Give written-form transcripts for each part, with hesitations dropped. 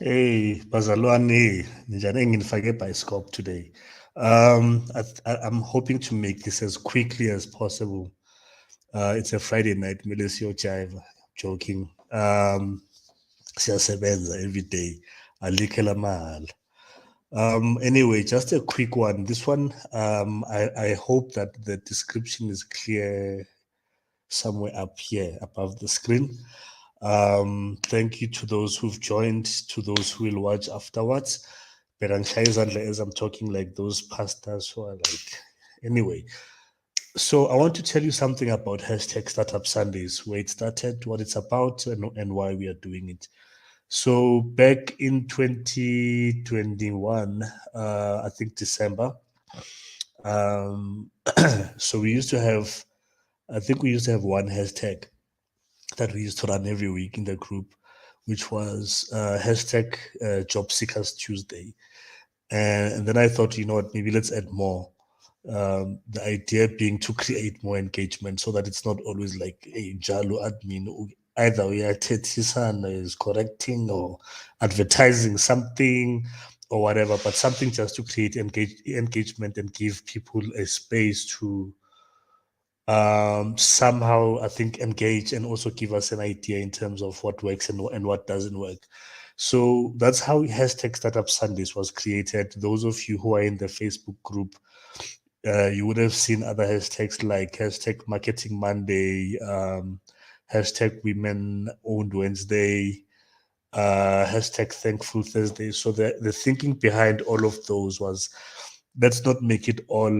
Hey, Bazalwane, njani ngifake ibhayiscope today. I'm hoping to make this as quickly as possible. It's a Friday night, Melissio Jive, joking. Siyasebenza every day. Alikhe la mahal. Anyway, just a quick one. This one, I hope that the description is clear somewhere up here above the screen. Thank you to those who've joined, to those who will watch afterwards. But as I'm talking like those pastors who are like, anyway. So I want to tell you something about hashtag Startup Sundays, where it started, what it's about, and why we are doing it. So back in 2021, I think December, um, so we used to have, I think we used to have one hashtag that we used to run every week in the group, which was hashtag Job Seekers Tuesday. And then I thought, you know what, maybe let's add more. The idea being to create more engagement so that it's not always like a Jalo admin. Either we are Tetisan is correcting or advertising something or whatever, but something just to create engagement and give people a space to somehow I think engage and also give us an idea in terms of what works and what doesn't work. So that's how hashtag Startup Sundays was created. Those of you who are in the Facebook group, you would have seen other hashtags like hashtag Marketing Monday, hashtag Women Owned Wednesday, hashtag Thankful Thursday. So the thinking behind all of those was let's not make it all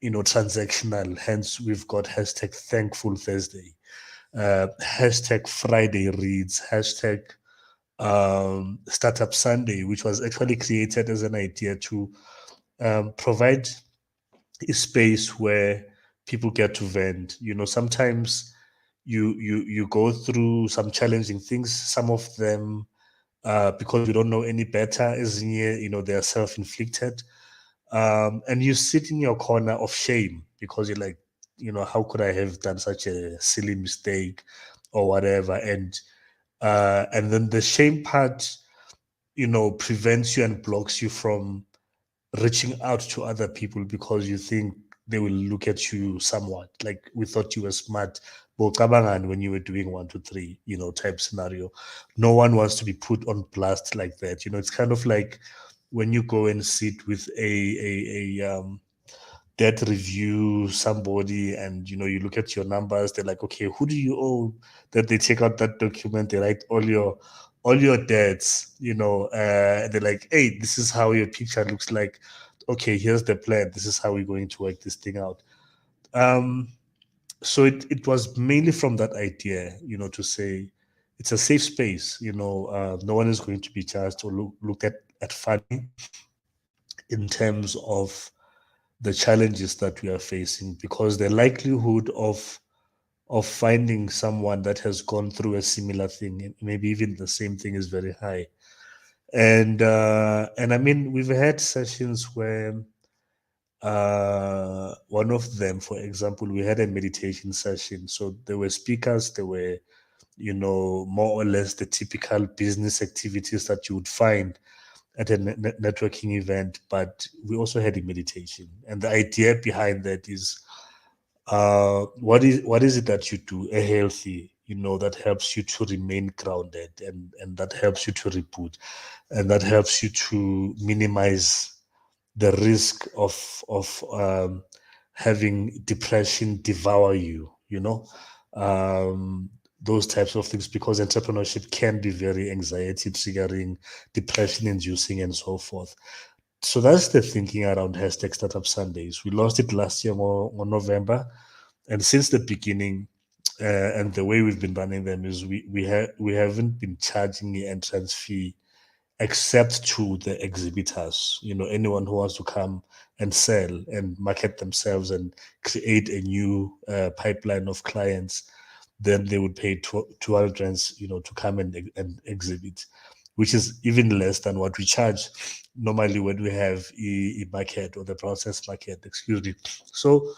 transactional. Hence, we've got hashtag Thankful Thursday, hashtag Friday Reads, hashtag Startup Sunday, which was actually created as an idea to provide a space where people get to vent. You know, sometimes you go through some challenging things. Some of them because we don't know any better, as they are self-inflicted. And you sit in your corner of shame because you're like, how could I have done such a silly mistake or whatever? And then the shame part, prevents you and blocks you from reaching out to other people because you think they will look at you somewhat like we thought you were smart. But when you were doing 1 2 3, type scenario, no one wants to be put on blast like that. It's kind of like when you go and sit with a debt review somebody and you look at your numbers, they're like, okay, who do you owe? That they take out that document, they write all your debts, they're like, hey, this is how your picture looks like. Okay, here's the plan, this is how we're going to work this thing out. So it was mainly from that idea, to say it's a safe space, no one is going to be charged or looked at funny in terms of the challenges that we are facing, because the likelihood of finding someone that has gone through a similar thing, maybe even the same thing, is very high. And I mean, we've had sessions where one of them, for example, we had a meditation session. So there were speakers, there were more or less the typical business activities that you would find at a networking event, but we also had a meditation. And the idea behind that is what is it that you do a healthy, that helps you to remain grounded, and that helps you to reboot, and that helps you to minimize the risk of having depression devour you, um, those types of things, because entrepreneurship can be very anxiety triggering, depression inducing, and so forth. So that's the thinking around hashtag Startup Sundays. We launched it last year on November, and since the beginning, and the way we've been running them is we haven't been charging the entrance fee except to the exhibitors. Anyone who wants to come and sell and market themselves and create a new pipeline of clients, then they would pay 200 rands, to come and exhibit, which is even less than what we charge normally when we have a market or the process market, excuse me. So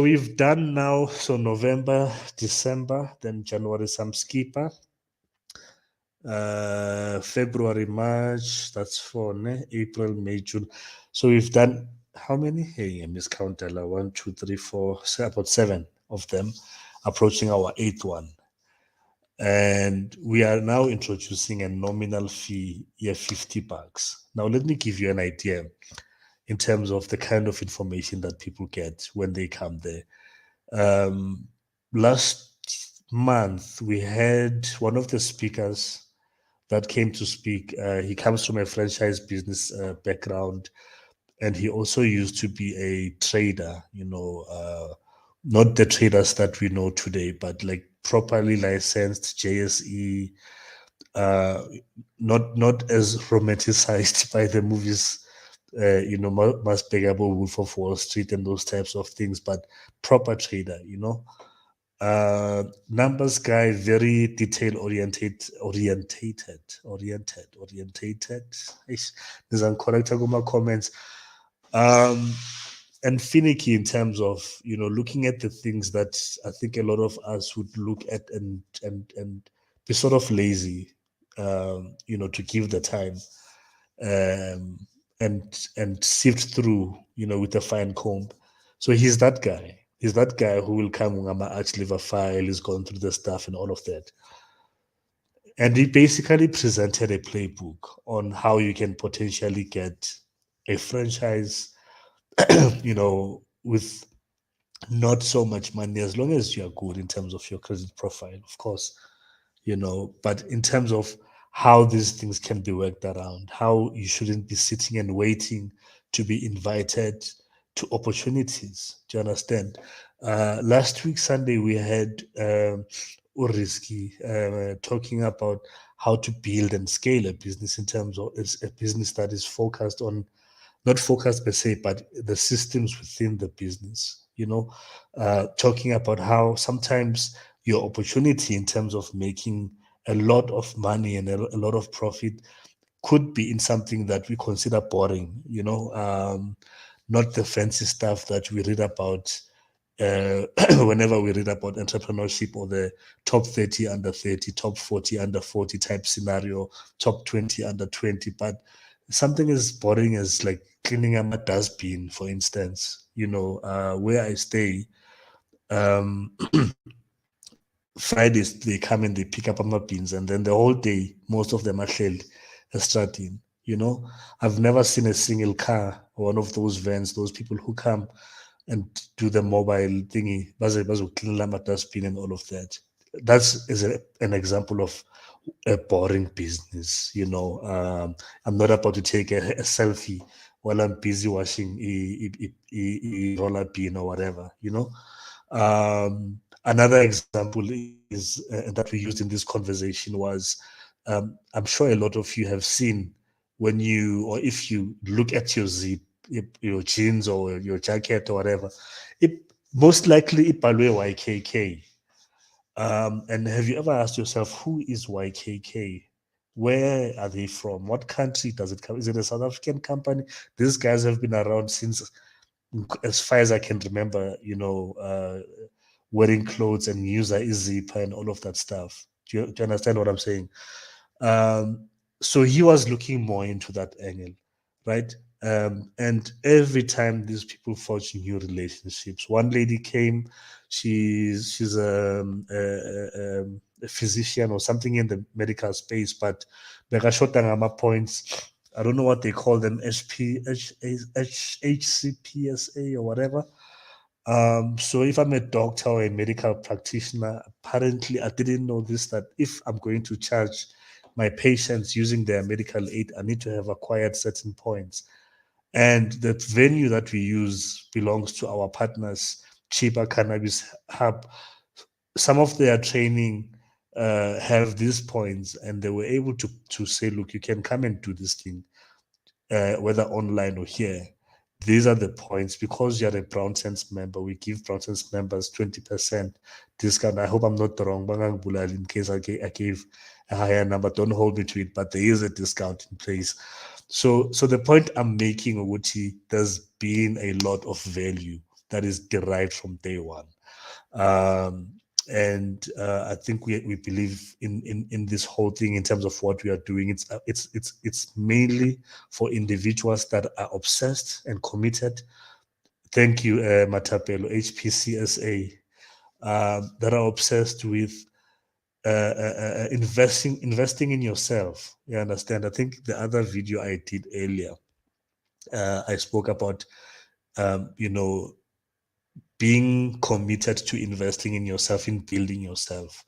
we've done now, so November, December, then January some skipper, February, March, that's 4, ne? April, May, June. So we've done how many? Hey, I miscounted. 1, 2, 3, 4, about 7 of them, approaching our 8th one. And we are now introducing a nominal fee, yeah, $50. Now, let me give you an idea in terms of the kind of information that people get when they come there. Last month, we had one of the speakers that came to speak. He comes from a franchise business background, and he also used to be a trader, not the traders that we know today, but like properly licensed JSE, uh, not as romanticized by the movies, Mass Begable, Wolf of Wall Street, and those types of things, but proper trader, numbers guy, very detail orientated. There's a correct comments. And finicky in terms of looking at the things that I think a lot of us would look at and be sort of lazy, to give the time, um, and sift through, with a fine comb. So he's that guy. He's that guy who will come with my arch liver file. He's gone through the stuff and all of that. And he basically presented a playbook on how you can potentially get a franchise, with not so much money, as long as you're good in terms of your credit profile, of course, but in terms of how these things can be worked around, how you shouldn't be sitting and waiting to be invited to opportunities. Do you understand? Last week, Sunday, we had Uriski talking about how to build and scale a business in terms of it's a business that is focused on, not focused per se, but the systems within the business, talking about how sometimes your opportunity in terms of making a lot of money and a lot of profit could be in something that we consider boring, not the fancy stuff that we read about whenever we read about entrepreneurship, or the top 30 under 30, top 40 under 40 type scenario, top 20 under 20, but something as boring as like cleaning up a dustbin, for instance, where I stay. um Fridays they come and they pick up my beans, and then the whole day most of them are held starting. I've never seen a single car, or one of those vans, those people who come and do the mobile thingy, bazo clean lama dustbin and all of that. That's an example of a boring business. I'm not about to take a selfie while I'm busy washing a roller bin or whatever. Another example is that we used in this conversation was, I'm sure a lot of you have seen, when you, or if you look at your zip, your jeans or your jacket or whatever, it most likely it by YKK. And have you ever asked yourself, who is YKK? Where are they from? What country does it come? Is it a South African company? These guys have been around since, as far as I can remember, wearing clothes and user is zipper and all of that stuff. Do you understand what I'm saying? So he was looking more into that angle, right? And every time these people forge new relationships, one lady came, she's a physician or something in the medical space, but Begashotangama points, I don't know what they call them, HCPSA or whatever. So if I'm a doctor or a medical practitioner, apparently I didn't know this, that if I'm going to charge my patients using their medical aid, I need to have acquired certain points. And the venue that we use belongs to our partners, Cheeba Cannabis Hub. Some of their training have these points, and they were able to say, look, you can come and do this thing, whether online or here. These are the points. Because you're a Brown Sense member, we give Brown Sense members 20% discount. I hope I'm not wrong. In case I gave a higher number, don't hold me to it, but there is a discount in place. So the point I'm making, Uguti, there's been a lot of value that is derived from day one. Um, And I think we believe in this whole thing in terms of what we are doing. It's mainly for individuals that are obsessed and committed. Thank you, Matapelo, HPCSA, that are obsessed with investing in yourself. You understand? I think the other video I did earlier, I spoke about, you know, being committed to investing in yourself, in building yourself.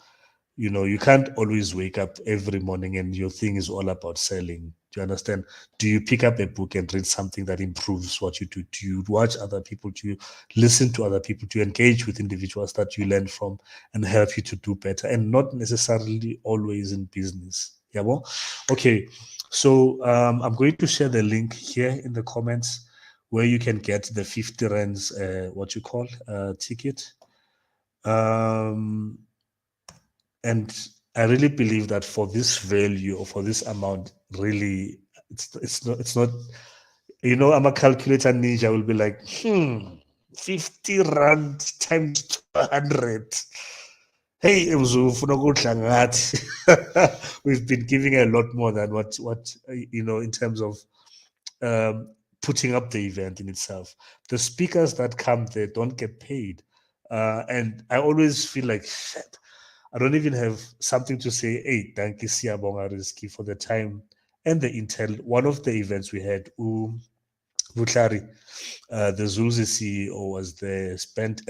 You know, you can't always wake up every morning and your thing is all about selling. Do you understand? Do you pick up a book and read something that improves what you do? Do you watch other people? Do you listen to other people? Do you engage with individuals that you learn from and help you to do better? And not necessarily always in business. Yeah, well, okay. So I'm going to share the link here in the comments where you can get the 50 rands, what you call ticket. Um, and I really believe that for this value or for this amount, really, it's not. You know, I'm a calculator ninja. Will be like, 50 rand times 200. Hey, ufuna ukudla ngathi. We've been giving a lot more than what in terms of um, putting up the event in itself. The speakers that come there don't get paid, and I always feel like shit. I don't even have something to say. Hey, thank you, Siyabonga Rizki, for the time and the intel. One of the events we had, Vutlari, the Zuzi CEO was there, spent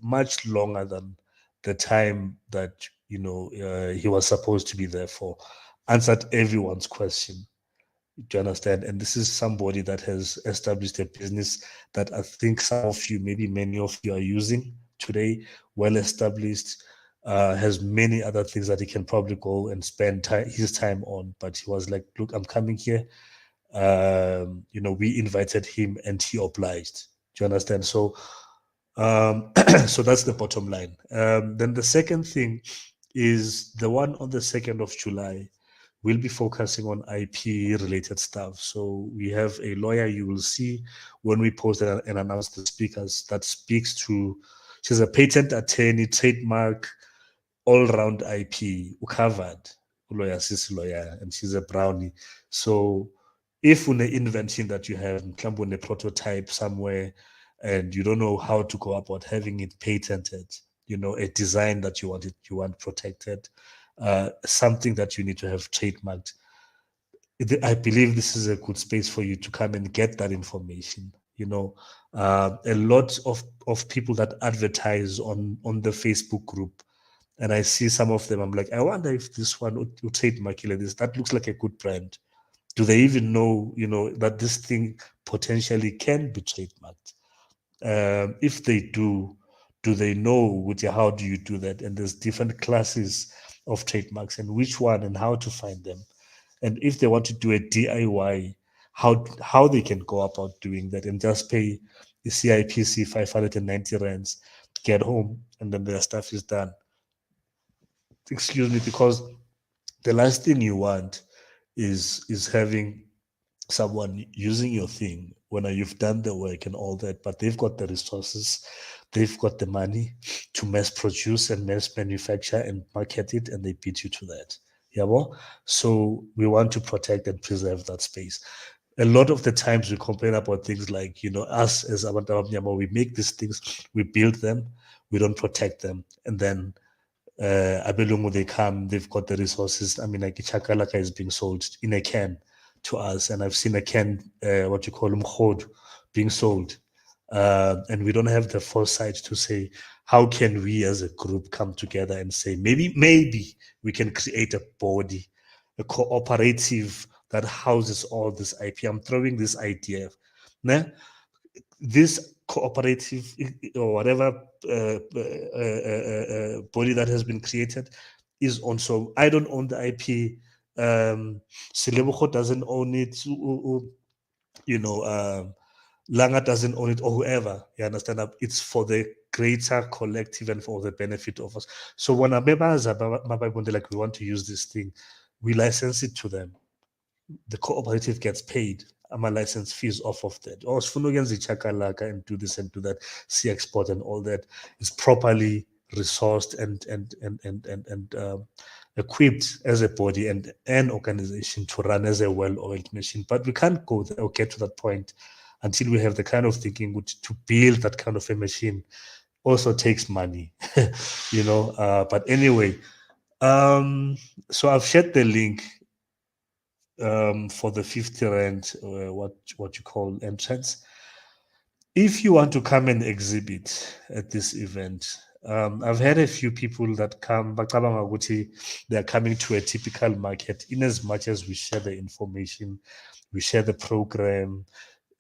much longer than the time that he was supposed to be there for, answered everyone's question. Do you understand? And this is somebody that has established a business that I think some of you, maybe many of you, are using today, well established, has many other things that he can probably go and spend his time on. But he was like, look, I'm coming here. We invited him and he obliged. Do you understand? So, so that's the bottom line. Then the second thing is the one on the 2nd of July. We'll be focusing on IP related stuff. So we have a lawyer you will see when we post and announce the speakers that speaks to, she's a patent attorney, trademark, all round IP, covered, lawyer, sis lawyer, and she's a brownie. So if on the invention that you have, on a prototype somewhere, and you don't know how to go about having it patented, a design that you want protected, something that you need to have trademarked. I believe this is a good space for you to come and get that information. A lot of people that advertise on the Facebook group, and I see some of them. I'm like, I wonder if this one would trademark like this. That looks like a good brand. Do they even know, that this thing potentially can be trademarked? If they do they know how do you do that? And there's different classes of trademarks and which one and how to find them. And if they want to do a DIY, how they can go about doing that and just pay the CIPC 590 rands, get home, and then their stuff is done. Excuse me, because the last thing you want is having someone using your thing when you've done the work and all that, but they've got the resources, they've got the money to mass produce and mass manufacture and market it, and they beat you to that. Yeah, well, so we want to protect and preserve that space. A lot of the times we complain about things like, us as Abantu, we make these things, we build them, we don't protect them, and then Abelungu, they come, they've got the resources. I mean, like Chakalaka is being sold in a can to us, and I've seen a can, what you call umkhod, being sold. And we don't have the foresight to say, how can we as a group come together and say, maybe we can create a body, a cooperative that houses all this IP. I'm throwing this idea. Nah? This cooperative or whatever body that has been created is on. So I don't own the IP. Silebogo doesn't own it. Langa doesn't own it, or whoever. You understand? It's for the greater collective and for the benefit of us. So when like we want to use this thing, we license it to them. The cooperative gets paid. My license fees off of that. Or Chakalaka and do this and do that, see export and all that is properly resourced and equipped as a body and an organization to run as a well-oiled machine. But we can't go there or get to that point until we have the kind of thinking which to build that kind of a machine also takes money, But anyway, so I've shared the link for the 50 rand, what you call entrance. If you want to come and exhibit at this event, I've had a few people that come, bacabanga ukuthi they're coming to a typical market. In as much as we share the information, we share the program.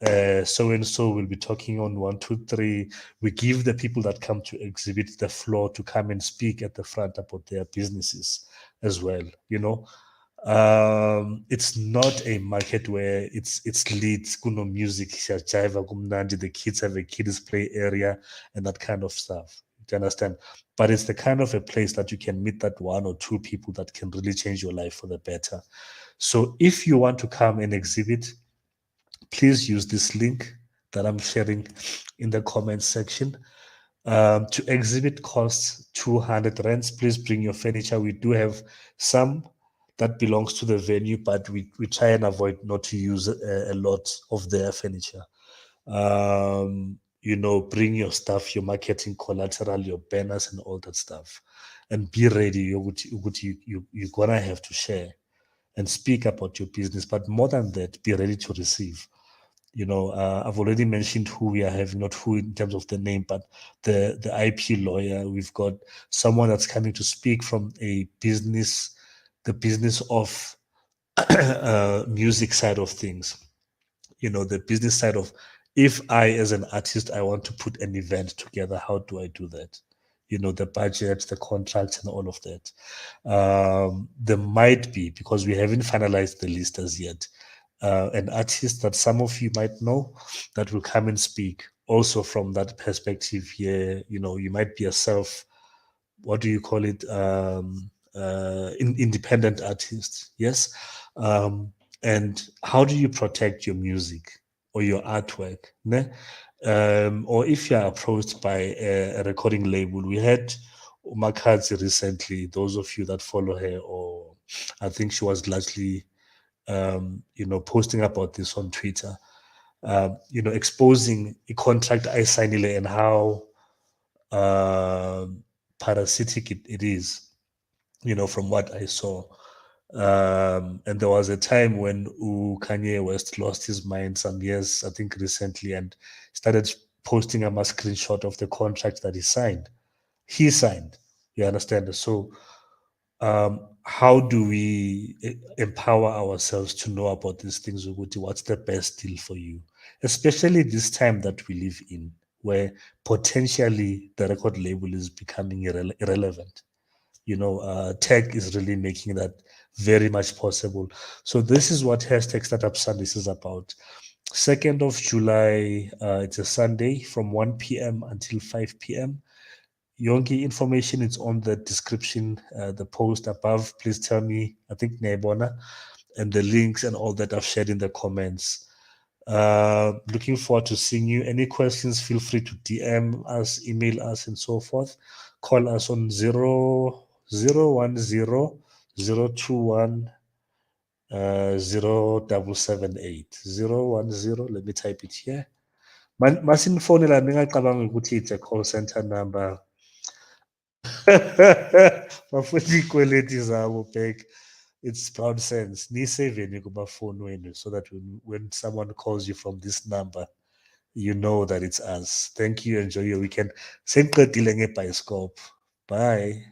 So and so will be talking on 1, 2, 3. We give the people that come to exhibit the floor to come and speak at the front about their businesses as well. It's not a market where it's lit, kuno music, siyajiva, kumnandi, the kids have a kids play area and that kind of stuff. Do you understand? But it's the kind of a place that you can meet that 1 or 2 people that can really change your life for the better. So if you want to come and exhibit, please use this link that I'm sharing in the comment section. To exhibit costs 200 rands. Please bring your furniture. We do have some that belongs to the venue, but we try and avoid not to use a lot of their furniture. Bring your stuff, your marketing collateral, your banners, and all that stuff, and be ready. You're gonna have to share and speak about your business, but more than that, be ready to receive. I've already mentioned who we are having, not who in terms of the name, but the IP lawyer. We've got someone that's coming to speak from the business of music side of things. The business side of, if I, as an artist, I want to put an event together, how do I do that? The budget, the contracts, and all of that. There might be, because we haven't finalized the list as yet, an artist that some of you might know that will come and speak also from that perspective here. You might be a what do you call it, independent artist, yes. And how do you protect your music or your artwork, ne? Or if you're approached by a recording label. We had Umakadzi recently, those of you that follow her, or I think she was largely posting about this on Twitter, exposing a contract I signed and how parasitic it is, from what I saw. And there was a time when Kanye West lost his mind some years, I think recently, and started posting a screenshot of the contract that he signed. He signed, you understand? So how do we empower ourselves to know about these things? What's the best deal for you, especially this time that we live in, where potentially the record label is becoming irrelevant. Tech is really making that very much possible. So this is what hashtag Startup Sundays is about. 2nd of July, it's a Sunday from 1 p.m. until 5 p.m. Yonki information is on the description, the post above. Please tell me, I think Nebona, and the links and all that I've shared in the comments. Looking forward to seeing you. Any questions, feel free to DM us, email us, and so forth. Call us on 010 0778 010. Let me type it here. Masinfonela ningacabanga ukuthi it's a call center number. Bafuna iy'kweleti zabo back. It's brown sense. Niseveni kumafoni wenu so that when someone calls you from this number, you know that it's us. Thank you. Enjoy your weekend. Sengiqedile ngebhayiscope. Bye.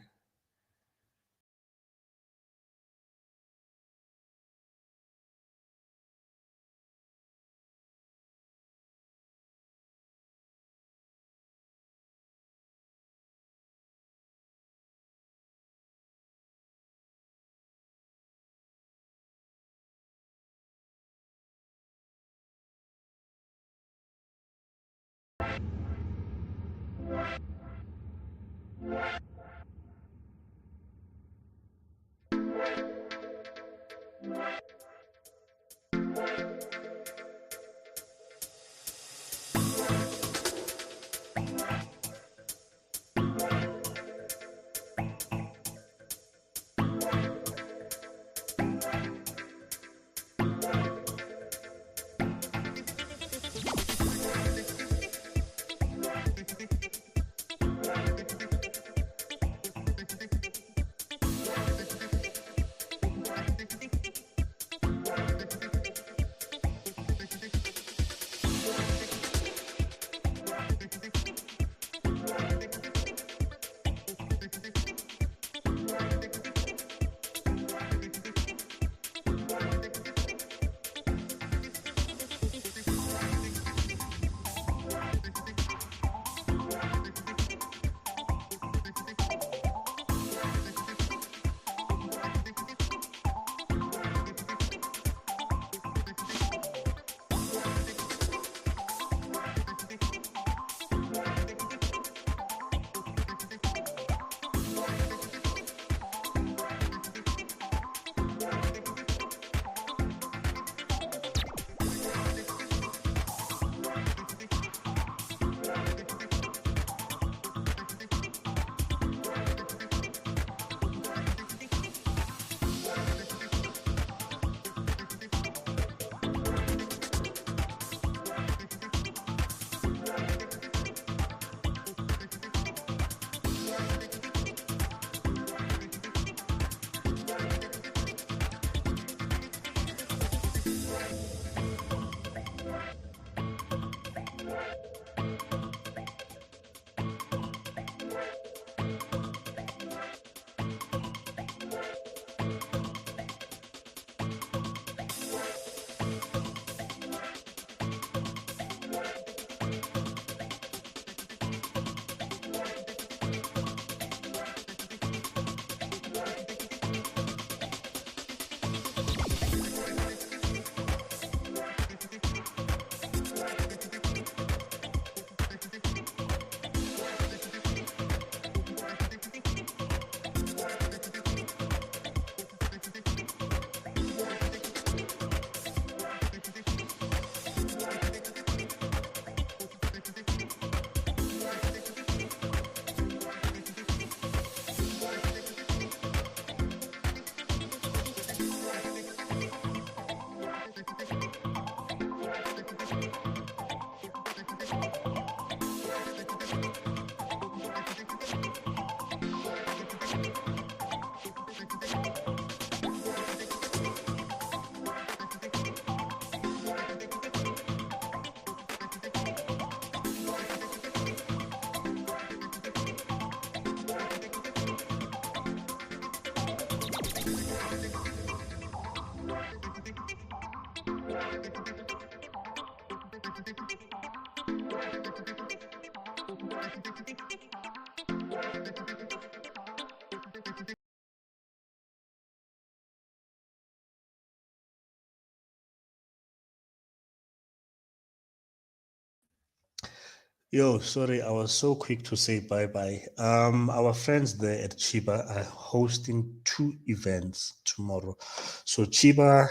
Yo, sorry, I was so quick to say bye bye. Our friends there at Cheeba are hosting two events tomorrow. So Cheeba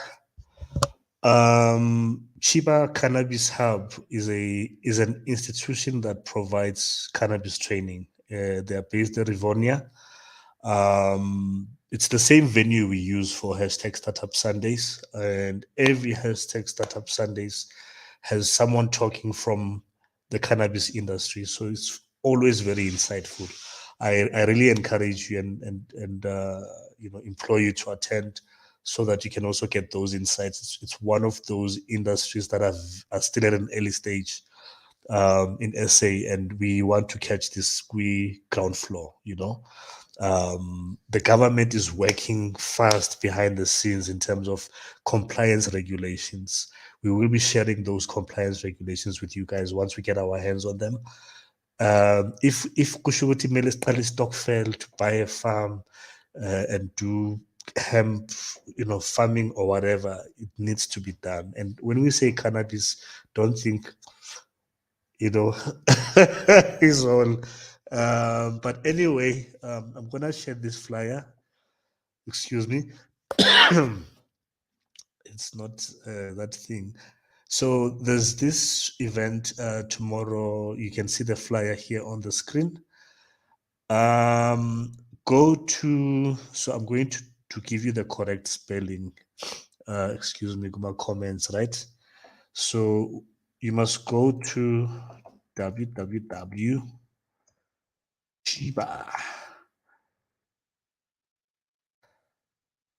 Cannabis Hub is an institution that provides cannabis training. They are based in Rivonia. It's the same venue we use for hashtag Startup Sundays, and every hashtag Startup Sundays has someone talking from the cannabis industry. So it's always very insightful. I really encourage you and implore you to attend so that you can also get those insights. It's one of those industries that are still at an early stage in SA, and we want to catch this squee ground floor. The government is working fast behind the scenes in terms of compliance regulations. We will be sharing those compliance regulations with you guys once we get our hands on them. If kushuti mele siqale stockfell to buy a farm and do hemp, farming or whatever, it needs to be done. And when we say cannabis, don't think his own. But anyway, I'm gonna share this flyer. Excuse me. It's not that thing. So there's this event tomorrow. You can see the flyer here on the screen. Um, so I'm going to give you the correct spelling. Excuse me, my comments, right? So you must go to www. Cheeba.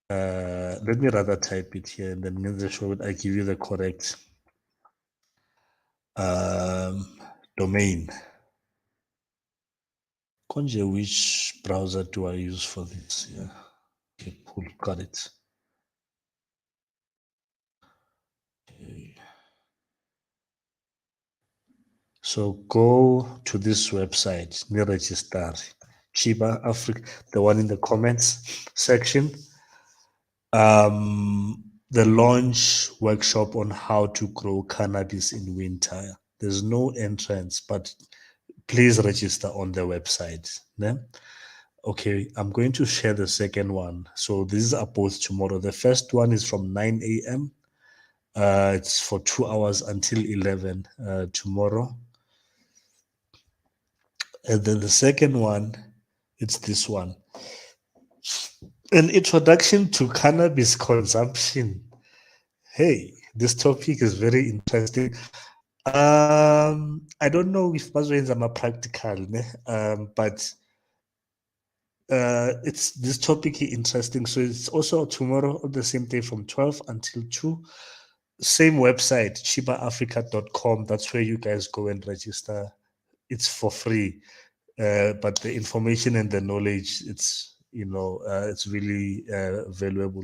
Let me rather type it here and then make sure I give you the correct domain. Conje, which browser do I use for this? Yeah. Okay, cool. Got it. Okay. So go to this website, near register, Cheeba Africa, the one in the comments section. The launch workshop on how to grow cannabis in winter. There's no entrance, but please register on the website. Yeah? Okay, I'm going to share the second one. So these are both tomorrow. The first one is from 9 a.m. It's for 2 hours until 11 tomorrow. And then the second one, it's this one. An introduction to cannabis consumption. Hey, this topic is very interesting. I don't know if Mazwains are practical, but it's this topic is interesting. So it's also tomorrow on the same day from 12 until 2. Same website, cheabaafrica.com. That's where you guys go and register. It's for free. But the information and the knowledge, it's really valuable.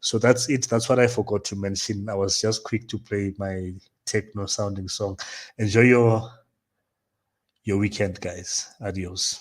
So that's it. That's what I forgot to mention. I was just quick to play my techno sounding song. Enjoy your weekend, guys. Adios.